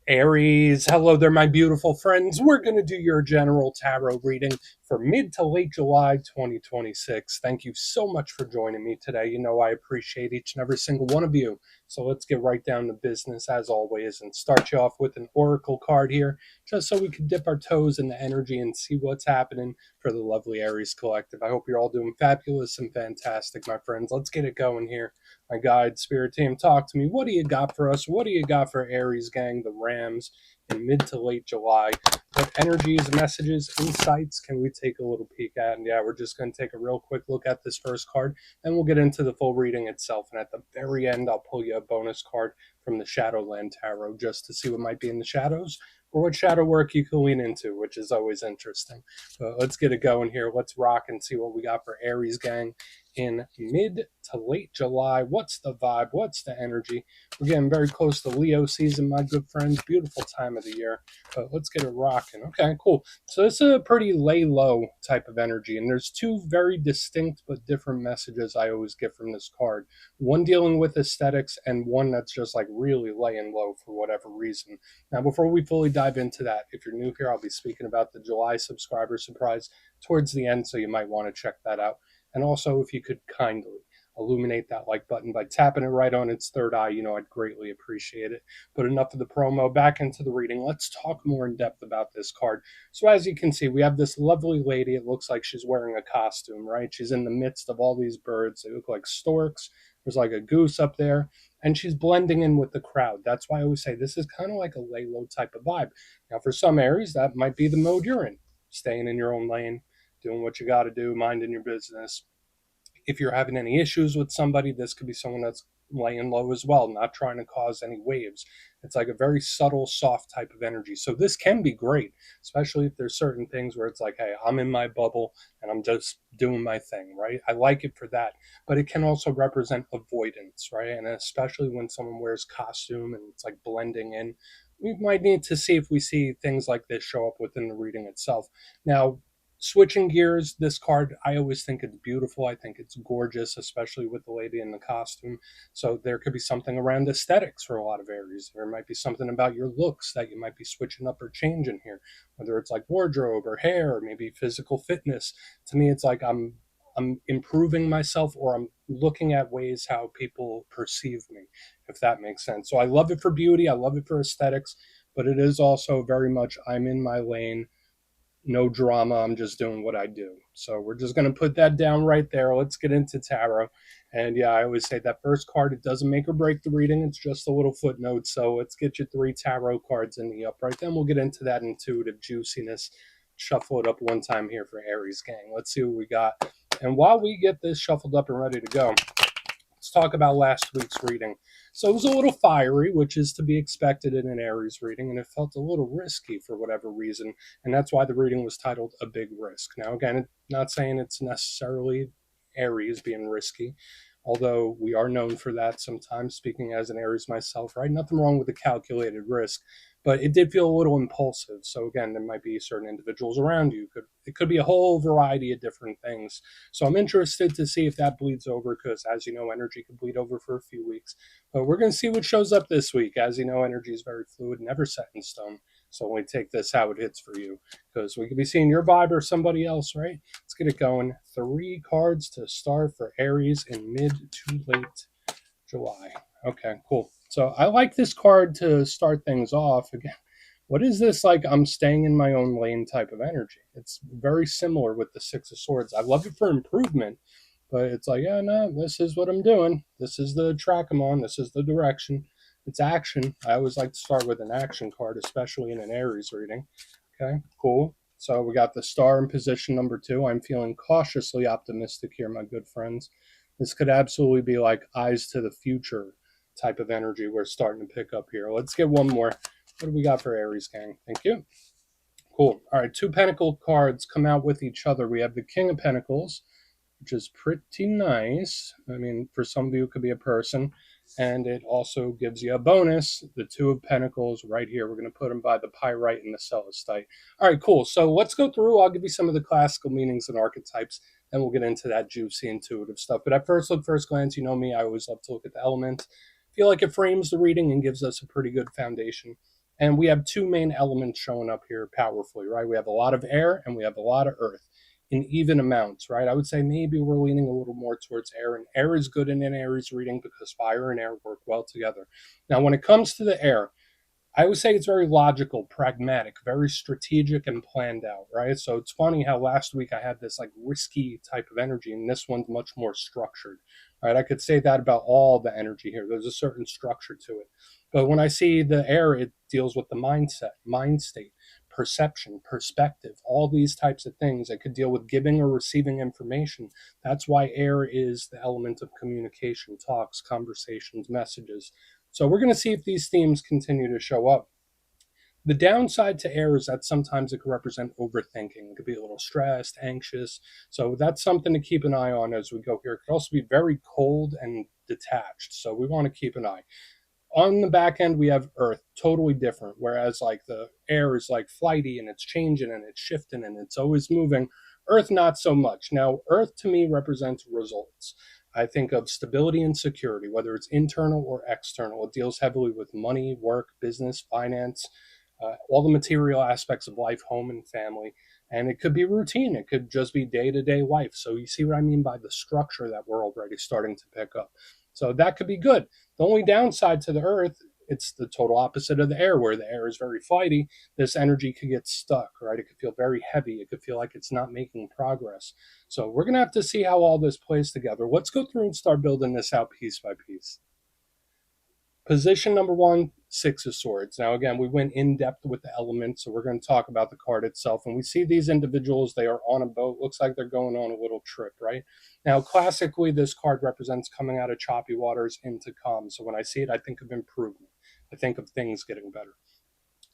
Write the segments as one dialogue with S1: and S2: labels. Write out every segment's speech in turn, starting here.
S1: Aries, hello there, my beautiful friends. We're going to do your general tarot reading for mid to late July 2026. Thank you so much for joining me today. You know, I appreciate each and every single one of you. So let's get right down to business as always and start you off with an oracle card here, just so we can dip our toes in the energy and see what's happening for the lovely Aries collective. I hope you're all doing fabulous and fantastic, my friends. Let's get it going here. My guide, spirit team, talk to me. What do you got for us? What do you got for Aries gang, the Rams, in mid to late July? What energies, messages, insights can we take a little peek at? And yeah, we're just going to take a real quick look at this first card, and we'll get into the full reading itself. And at the very end, I'll pull you a bonus card from the Shadowland Tarot just to see what might be in the shadows or what shadow work you can lean into, which is always interesting. But let's get it going here. Let's rock and see what we got for Aries gang in mid to late July. What's the vibe? What's the energy? We're getting very close to Leo season, my good friends. Beautiful time of the year. But let's get it rocking. Okay, cool. So this is a pretty lay low type of energy, and there's two very distinct but different messages I always get from this card. One dealing with aesthetics, and one that's just like really laying low for whatever reason. Now, before we fully dive into that, if you're new here, I'll be speaking about the July subscriber surprise towards the end, so you might want to check that out. And also, if you could kindly illuminate that like button by tapping it right on its third eye, I'd greatly appreciate it. But enough of the promo, back into the reading. Let's talk more in depth about this card. So as you can see, we have this lovely lady. It looks like she's wearing a costume, right? She's in the midst of all these birds. They look like storks. There's like a goose up there, and she's blending in with the crowd. That's why I always say this is kind of like a lay low type of vibe. Now, for some Aries, that might be the mode you're in, staying in your own lane, doing what you got to do, minding your business. If you're having any issues with somebody, this could be someone that's laying low as well, not trying to cause any waves. It's like a very subtle, soft type of energy. So this can be great, especially if there's certain things where it's like, hey, I'm in my bubble and I'm just doing my thing, right? I like it for that. But it can also represent avoidance, right? And especially when someone wears costume and it's like blending in, we might need to see if we see things like this show up within the reading itself. Now, switching gears, this card, I always think it's beautiful. I think it's gorgeous, especially with the lady in the costume. So there could be something around aesthetics for a lot of Aries. There might be something about your looks that you might be switching up or changing here, whether it's like wardrobe or hair or maybe physical fitness. To me, it's like I'm improving myself, or I'm looking at ways how people perceive me, if that makes sense. So I love it for beauty, I love it for aesthetics, but it is also very much I'm in my lane, no drama. I'm just doing what I do. So we're just going to put that down right there. Let's get into tarot. And yeah, I always say that first card, it doesn't make or break the reading. It's just a little footnote. So let's get you three tarot cards in the upright. Then we'll get into that intuitive juiciness. Shuffle it up one time here for Aries gang. Let's see what we got. And while we get this shuffled up and ready to go, let's talk about last week's reading. So it was a little fiery, which is to be expected in an Aries reading, and it felt a little risky for whatever reason, and that's why the reading was titled A Big Risk. Now, again, not saying it's necessarily Aries being risky, although we are known for that sometimes, speaking as an Aries myself, right? Nothing wrong with the calculated risk, but it did feel a little impulsive. So again, there might be certain individuals around you. It could be a whole variety of different things. So I'm interested to see if that bleeds over, because as you know, energy can bleed over for a few weeks. But we're going to see what shows up this week. As you know, energy is very fluid, never set in stone. So only take this how it hits for you, because we could be seeing your vibe or somebody else, right? Let's get it going. Three cards to start for Aries in mid to late July. Okay, cool. So I like this card to start things off. Again, what is this like I'm staying in my own lane type of energy? It's very similar with the Six of Swords. I love it for improvement, but it's like, yeah, no, this is what I'm doing. This is the track I'm on. This is the direction. It's action. I always like to start with an action card, especially in an Aries reading. Okay, cool. So we got the star in position number 2. I'm feeling cautiously optimistic here, my good friends. This could absolutely be like eyes to the future type of energy we're starting to pick up here. Let's get one more. What do we got for Aries gang? Thank you. Cool. All right, two Pentacle cards come out with each other. We have the King of Pentacles, which is pretty nice. I mean, for some of you, it could be a person. And it also gives you a bonus, the Two of Pentacles right here. We're going to put them by the Pyrite and the Celestite. All right, cool. So let's go through. I'll give you some of the classical meanings and archetypes, and we'll get into that juicy, intuitive stuff. But at first glance, you know me, I always love to look at the elements. I feel like it frames the reading and gives us a pretty good foundation And we have two main elements showing up here powerfully, right? We have a lot of air and we have a lot of earth in even amounts, right? I would say maybe we're leaning a little more towards air, and air is good in an Aries reading because fire and air work well together. Now, when it comes to the air, I would say it's very logical, pragmatic, very strategic and planned out, right? So it's funny how last week I had this like risky type of energy, and this one's much more structured, right? I could say that about all the energy here. There's a certain structure to it. But when I see the air, it deals with the mindset, mind state, perception, perspective, all these types of things. It could deal with giving or receiving information. That's why air is the element of communication, talks, conversations, messages. So we're going to see if these themes continue to show up. The downside to air is that sometimes it can represent overthinking. It could be a little stressed, anxious. So that's something to keep an eye on as we go here. It could also be very cold and detached. So we want to keep an eye. On the back end, we have earth, totally different. Whereas like the air is like flighty and it's changing and it's shifting and it's always moving. Earth, not so much. Now, earth to me represents results. I think of stability and security, whether it's internal or external. It deals heavily with money, work, business, finance, all the material aspects of life, home and family. And it could be routine. It could just be day to day life. So you see what I mean by the structure that we're already starting to pick up. So that could be good. The only downside to the earth, it's the total opposite of the air, where the air is very flighty. This energy could get stuck, right? It could feel very heavy. It could feel like it's not making progress. So we're going to have to see how all this plays together. Let's go through and start building this out piece by piece. Position number one, Six of Swords. Now, again, we went in depth with the elements, so we're going to talk about the card itself. And we see these individuals, they are on a boat. Looks like they're going on a little trip, right? Now, classically, this card represents coming out of choppy waters into calm. So when I see it, I think of improvement. I think of things getting better.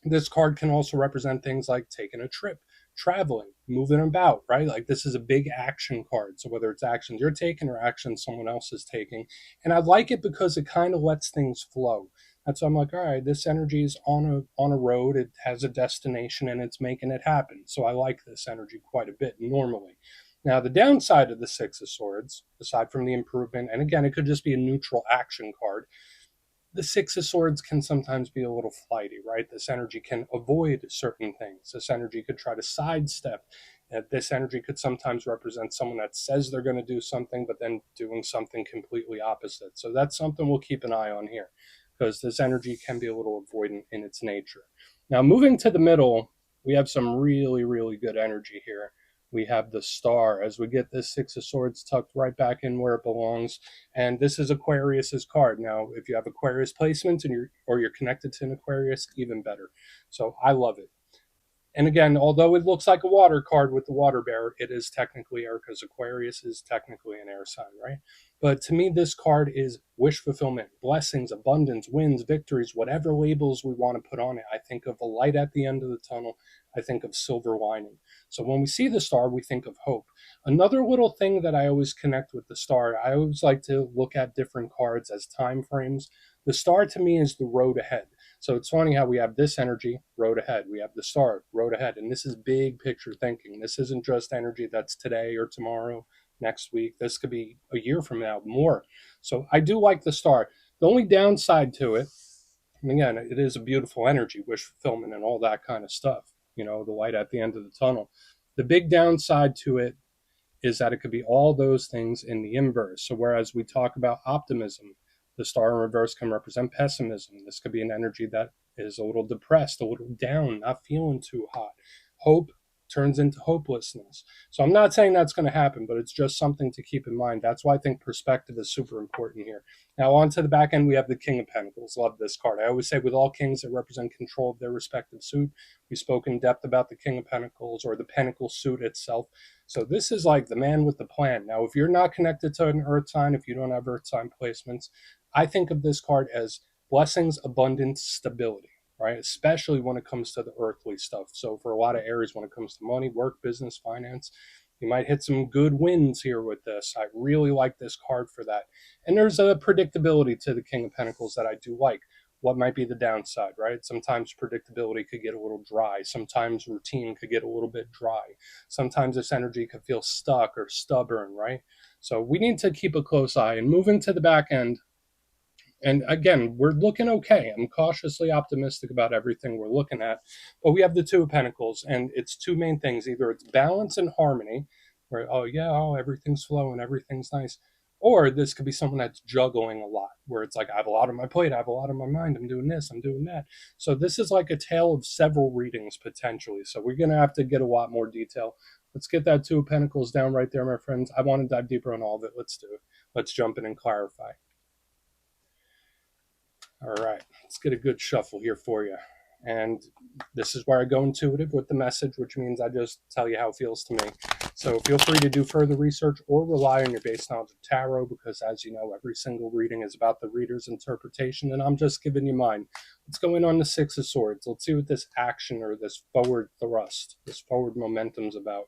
S1: This card can also represent things like taking a trip, traveling, moving about, right? Like this is a big action card. So whether it's actions you're taking or actions someone else is taking. And I like it because it kind of lets things flow. That's why I'm like, all right, this energy is on a road. It has a destination and it's making it happen. So I like this energy quite a bit normally. Now, the downside of the Six of Swords, aside from the improvement, and again, it could just be a neutral action card, the Six of Swords can sometimes be a little flighty, right? This energy can avoid certain things. This energy could try to sidestep. This energy could sometimes represent someone that says they're going to do something, but then doing something completely opposite. So that's something we'll keep an eye on here because this energy can be a little avoidant in its nature. Now, moving to the middle, we have some really, really good energy here. We have the Star as we get this Six of Swords tucked right back in where it belongs. And this is Aquarius's card. Now, if you have Aquarius placements and you're connected to an Aquarius, even better. So I love it. And again, although it looks like a water card with the water bearer, it is technically air because Aquarius is technically an air sign, right? But to me, this card is wish fulfillment, blessings, abundance, wins, victories, whatever labels we want to put on it. I think of a light at the end of the tunnel. I think of silver lining. So when we see the star, we think of hope. Another little thing that I always connect with the star, I always like to look at different cards as time frames. The star to me is the road ahead. So it's funny how we have this energy, road ahead. We have the star, road ahead. And this is big picture thinking. This isn't just energy that's today or tomorrow, next week. This could be a year from now, more. So I do like the star. The only downside to it, and again, it is a beautiful energy, wish fulfillment and all that kind of stuff, the light at the end of the tunnel. The big downside to it is that it could be all those things in the inverse. So whereas we talk about optimism, the star in reverse can represent pessimism. This could be an energy that is a little depressed, a little down, not feeling too hot. Hope turns into hopelessness. So I'm not saying that's going to happen, but it's just something to keep in mind. That's why I think perspective is super important here. Now, on to the back end, we have the King of Pentacles. Love this card. I always say with all kings that represent control of their respective suit. We spoke in depth about the King of Pentacles or the Pentacle suit itself. So this is like the man with the plan. Now, if you're not connected to an earth sign, if you don't have earth sign placements, I think of this card as blessings, abundance, stability, right? Especially when it comes to the earthly stuff. So for a lot of Aries, when it comes to money, work, business, finance, you might hit some good wins here with this. I really like this card for that. And there's a predictability to the King of Pentacles that I do like. What might be the downside, right? Sometimes predictability could get a little dry. Sometimes routine could get a little bit dry. Sometimes this energy could feel stuck or stubborn, right? So we need to keep a close eye. And moving to the back end, And again, we're looking okay. I'm cautiously optimistic about everything we're looking at. But we have the Two of Pentacles, and it's two main things. Either it's balance and harmony, where, oh, yeah, oh, everything's flowing, everything's nice. Or this could be someone that's juggling a lot, where it's like, I have a lot on my plate, I have a lot on my mind, I'm doing this, I'm doing that. So this is like a tale of several readings potentially. So we're going to have to get a lot more detail. Let's get that Two of Pentacles down right there, my friends. I want to dive deeper on all of it. Let's do it. Let's jump in and clarify. All right, let's get a good shuffle here for you. And this is where I go intuitive with the message, which means I just tell you how it feels to me. So feel free to do further research or rely on your base knowledge of tarot, because as you know, every single reading is about the reader's interpretation, and I'm just giving you mine. Let's go in on the Six of Swords. Let's see what this action or this forward thrust, this forward momentum's about.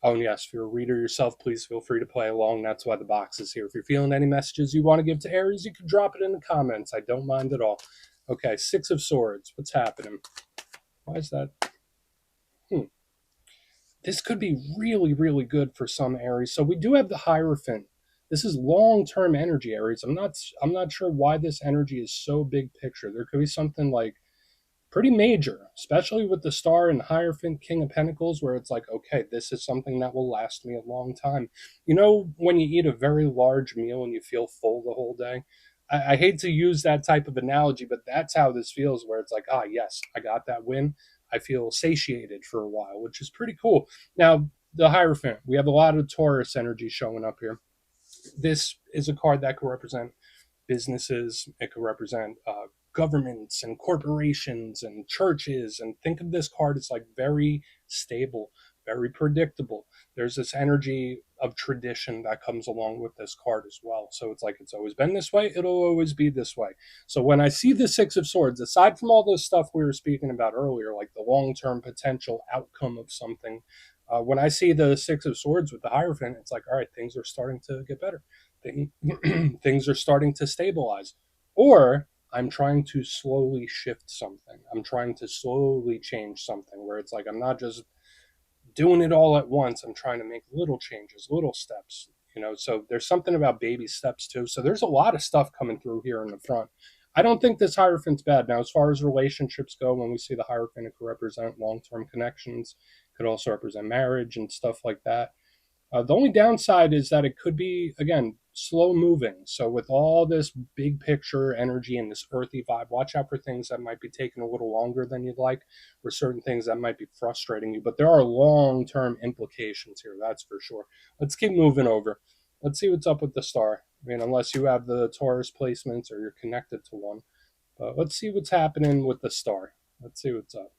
S1: Oh, and yes, if you're a reader yourself, please feel free to play along. That's why the box is here. If you're feeling any messages you want to give to Aries, you can drop it in the comments. I don't mind at all. Okay, Six of Swords. What's happening? Why is that? This could be really, really good for some Aries. So we do have the Hierophant. This is long-term energy, Aries. I'm not sure why this energy is so big picture. There could be something like pretty major, especially with the Star and Hierophant, King of Pentacles, where it's like, okay, this is something that will last me a long time. You know, when you eat a very large meal and you feel full the whole day? I hate to use that type of analogy, but that's how this feels, where it's like, ah, yes, I got that win. I feel satiated for a while, which is pretty cool. Now, the Hierophant, we have a lot of Taurus energy showing up here. This is a card that could represent businesses. It could represent governments and corporations and churches. And think of this card as like very stable, very predictable. There's this energy of tradition that comes along with this card as well. So it's like it's always been this way. It'll always be this way. So when I see the Six of Swords, aside from all this stuff we were speaking about earlier, like the long-term potential outcome of something, when I see the Six of Swords with the Hierophant, it's like, all right, things are starting to get better. Things are starting to stabilize. Or I'm trying to slowly shift something. I'm trying to slowly change something where it's like I'm not just doing it all at once. I'm trying to make little changes, little steps. So there's something about baby steps too. So there's a lot of stuff coming through here in the front. I don't think this Hierophant's bad. Now, as far as relationships go, when we see the Hierophant, it could represent long-term connections, could also represent marriage and stuff like that. The only downside is that it could be, again, slow moving. So, with all this big picture energy and this earthy vibe, watch out for things that might be taking a little longer than you'd like, or certain things that might be frustrating you. But there are long term implications here, that's for sure. Let's keep moving over. Let's see what's up with the Star. I mean, unless you have the Taurus placements or you're connected to one. But let's see what's happening with the Star. Let's see what's up.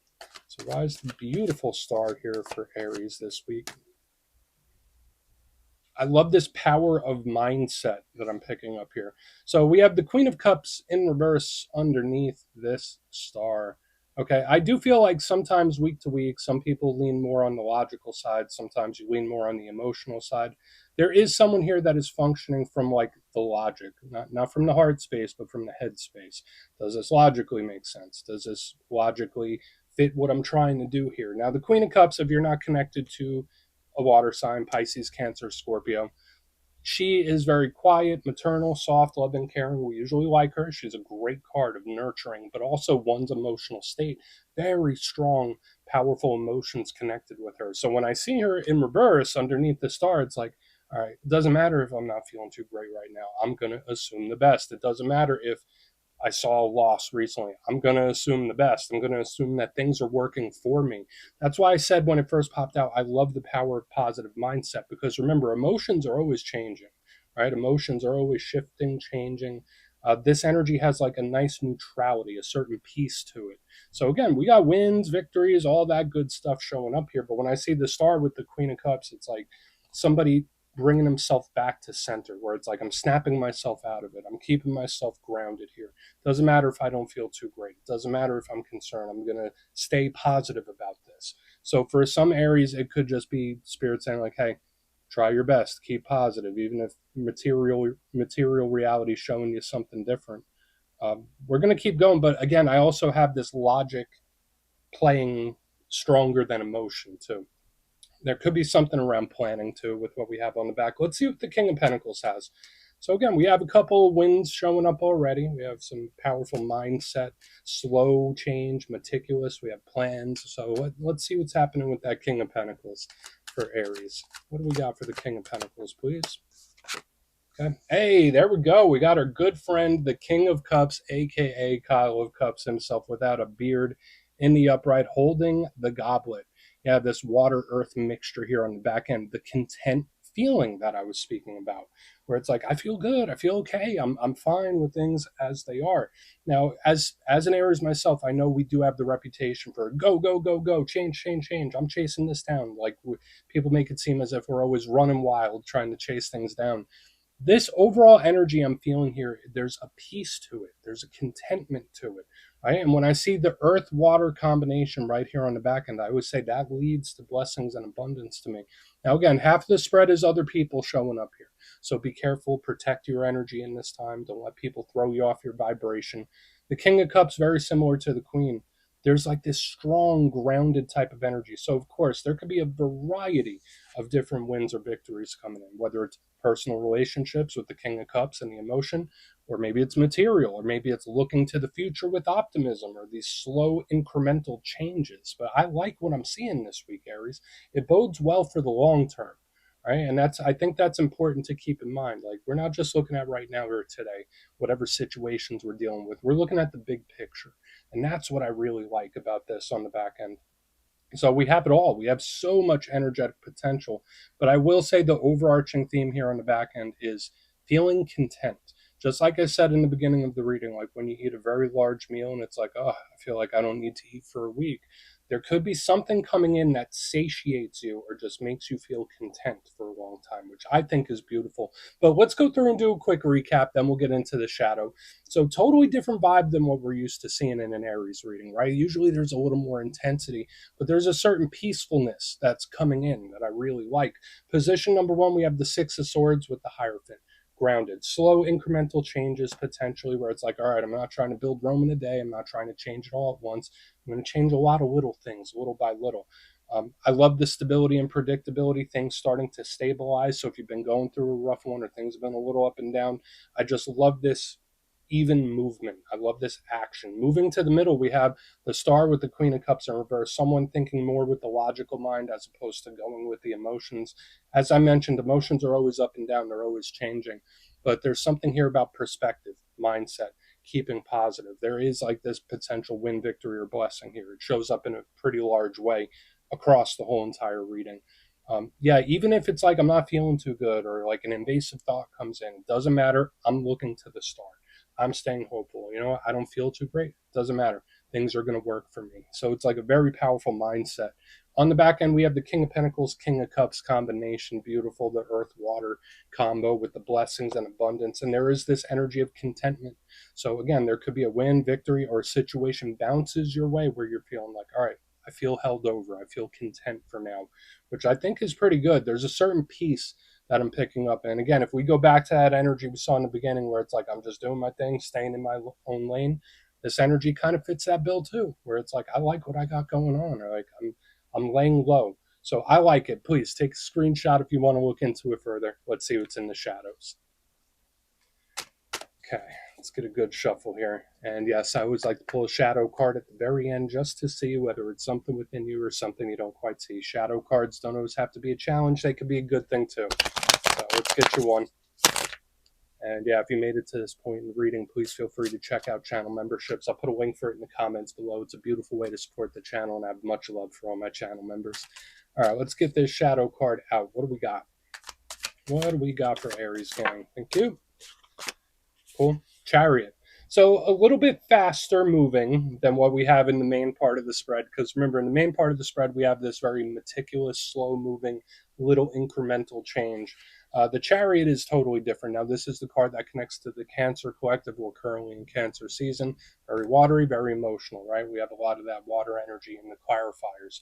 S1: So, why is the beautiful Star here for Aries this week? I love this power of mindset that I'm picking up here. So we have the Queen of Cups in reverse underneath this star. Okay, I do feel like sometimes week to week, some people lean more on the logical side. Sometimes you lean more on the emotional side. There is someone here that is functioning from like the logic, not from the heart space, but from the head space. Does this logically make sense? Does this logically fit what I'm trying to do here? Now, the Queen of Cups, if you're not connected to a water sign, Pisces, Cancer, Scorpio. She is very quiet, maternal, soft, loving, caring. We usually like her. She's a great card of nurturing, but also one's emotional state. Very strong, powerful emotions connected with her. So when I see her in reverse underneath the star, it's like, all right, it doesn't matter if I'm not feeling too great right now. I'm going to assume the best. It doesn't matter if I saw a loss recently. I'm going to assume the best. I'm going to assume that things are working for me. That's why I said when it first popped out, I love the power of positive mindset, because remember, emotions are always changing, right? Emotions are always shifting, changing. This energy has like a nice neutrality, a certain peace to it. So again, we got wins, victories, all that good stuff showing up here. But when I see the star with the Queen of Cups, it's like somebody bringing himself back to center, where it's like I'm snapping myself out of it. I'm keeping myself grounded here. Doesn't matter if I don't feel too great. It doesn't matter if I'm concerned. I'm going to stay positive about this. So for some Aries, it could just be spirit saying like, hey, try your best, keep positive, even if material reality is showing you something different. We're going to keep going. But again, I also have this logic playing stronger than emotion too. There could be something around planning too with what we have on the back. Let's see what the King of Pentacles has. So again, we have a couple of wins showing up already. We have some powerful mindset, slow change, meticulous. We have plans. So let's see what's happening with that King of Pentacles for Aries. What do we got for the King of Pentacles, please? Okay. Hey, there we go. We got our good friend, the King of Cups, aka Kyle of Cups himself, without a beard, in the upright, holding the goblet. You have this water earth mixture here on the back end, the content feeling that I was speaking about, where it's like, I feel good, I feel okay, I'm fine with things as they are. Now, as an Aries myself, I know we do have the reputation for go, go, go, go, change, change, change. I'm chasing this down. Like people make it seem as if we're always running wild trying to chase things down. This overall energy I'm feeling here, there's a peace to it. There's a contentment to it. Right. And when I see the earth water combination right here on the back end, I always say that leads to blessings and abundance to me. Now, again, half the spread is other people showing up here. So be careful, protect your energy in this time. Don't let people throw you off your vibration. The King of Cups, very similar to the Queen. There's like this strong, grounded type of energy. So, of course, there could be a variety of different wins or victories coming in, whether it's personal relationships with the King of Cups and the emotion, or maybe it's material, or maybe it's looking to the future with optimism, or these slow incremental changes. But I like what I'm seeing this week, Aries. It bodes well for the long term. Right. And I think that's important to keep in mind. Like, we're not just looking at right now or today, whatever situations we're dealing with. We're looking at the big picture. And that's what I really like about this on the back end. So we have it all. We have so much energetic potential. But I will say the overarching theme here on the back end is feeling content. Just like I said in the beginning of the reading, like when you eat a very large meal and it's like, oh, I feel like I don't need to eat for a week. There could be something coming in that satiates you or just makes you feel content for a long time, which I think is beautiful. But let's go through and do a quick recap, then we'll get into the shadow. So, totally different vibe than what we're used to seeing in an Aries reading, right? Usually there's a little more intensity, but there's a certain peacefulness that's coming in that I really like. Position number one, we have the Six of Swords with the Hierophant. Grounded, slow incremental changes potentially, where it's like, all right, I'm not trying to build Rome in a day. I'm not trying to change it all at once. I'm going to change a lot of little things, little by little. I love the stability and predictability, things starting to stabilize. So if you've been going through a rough one or things have been a little up and down, I just love this even movement. I love this action. Moving to the middle, we have the Star with the Queen of Cups in reverse, someone thinking more with the logical mind as opposed to going with the emotions. As I mentioned, emotions are always up and down, they're always changing. But there's something here about perspective, mindset, keeping positive. There is like this potential win, victory, or blessing here. It shows up in a pretty large way across the whole entire reading. Yeah, even if it's like I'm not feeling too good or like an invasive thought comes in, it doesn't matter. I'm looking to the star. I'm staying hopeful. You know, I don't feel too great. Doesn't matter. Things are going to work for me. So it's like a very powerful mindset. On the back end, we have the King of Pentacles, King of Cups combination. Beautiful. The Earth Water combo with the blessings and abundance. And there is this energy of contentment. So again, there could be a win, victory, or a situation bounces your way where you're feeling like, all right, I feel held over. I feel content for now, which I think is pretty good. There's a certain peace that I'm picking up. And again, if we go back to that energy we saw in the beginning where it's like I'm just doing my thing, staying in my own lane, this energy kind of fits that bill too, where it's like I like what I got going on, or like I'm laying low. So I like it. Please take a screenshot if you want to look into it further. Let's see what's in the shadows. Okay, let's get a good shuffle here. And yes, I always like to pull a shadow card at the very end just to see whether it's something within you or something you don't quite see. Shadow cards don't always have to be a challenge. They could be a good thing too. So let's get you one. And yeah, if you made it to this point in the reading, please feel free to check out channel memberships. I'll put a link for it in the comments below. It's a beautiful way to support the channel, and I have much love for all my channel members. All right, let's get this shadow card out. What do we got? What do we got for Aries gang? Thank you. Cool. Chariot. So a little bit faster moving than what we have in the main part of the spread, because remember, in the main part of the spread, we have this very meticulous, slow moving, little incremental change. The Chariot is totally different. Now, this is the card that connects to the Cancer collective. We're currently in Cancer season. Very watery, very emotional, right? We have a lot of that water energy in the clarifiers.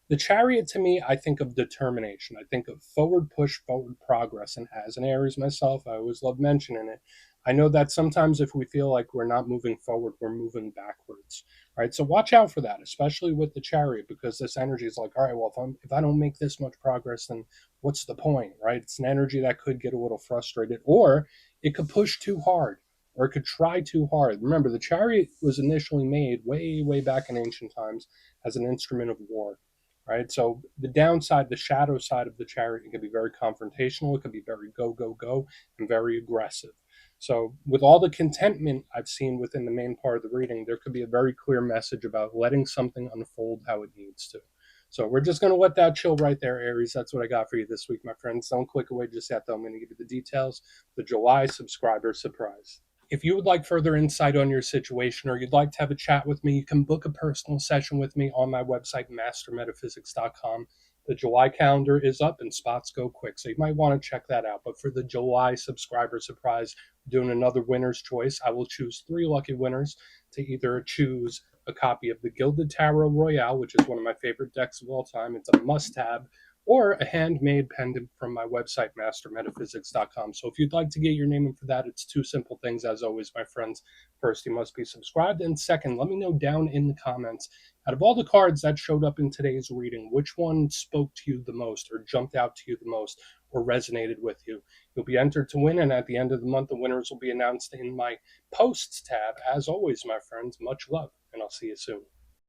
S1: The Chariot, to me, I think of determination. I think of forward push, forward progress. And as an Aries myself, I always love mentioning it. I know that sometimes if we feel like we're not moving forward, we're moving backwards, right? So watch out for that, especially with the Chariot, because this energy is like, all right, well, if I don't make this much progress, then what's the point, right? It's an energy that could get a little frustrated, or It could push too hard, or it could try too hard. Remember, the chariot was initially made way, way back in ancient times as an instrument of war, right? So the downside, the shadow side of the chariot, it can be very confrontational. It can be very go, go, go, and very aggressive. So, with all the contentment I've seen within the main part of the reading, there could be a very clear message about letting something unfold how it needs to. So, we're just going to let that chill right there, Aries. That's what I got for you this week, my friends. Don't click away just yet, though. I'm going to give you the details. The July subscriber surprise. If you would like further insight on your situation or you'd like to have a chat with me, you can book a personal session with me on my website, mastermetaphysics.com. The July calendar is up and spots go quick, so you might want to check that out. But for the July subscriber surprise, doing another winner's choice, I will choose 3 lucky winners to either choose a copy of the Gilded Tarot Royale, which is one of my favorite decks of all time. It's a must-have, or a handmade pendant from my website, mastermetaphysics.com. So if you'd like to get your name in for that, it's 2 simple things, as always, my friends. First, you must be subscribed. And second, let me know down in the comments, out of all the cards that showed up in today's reading, which one spoke to you the most, or jumped out to you the most, or resonated with you. You'll be entered to win, and at the end of the month, the winners will be announced in my posts tab. As always, my friends, much love, and I'll see you soon.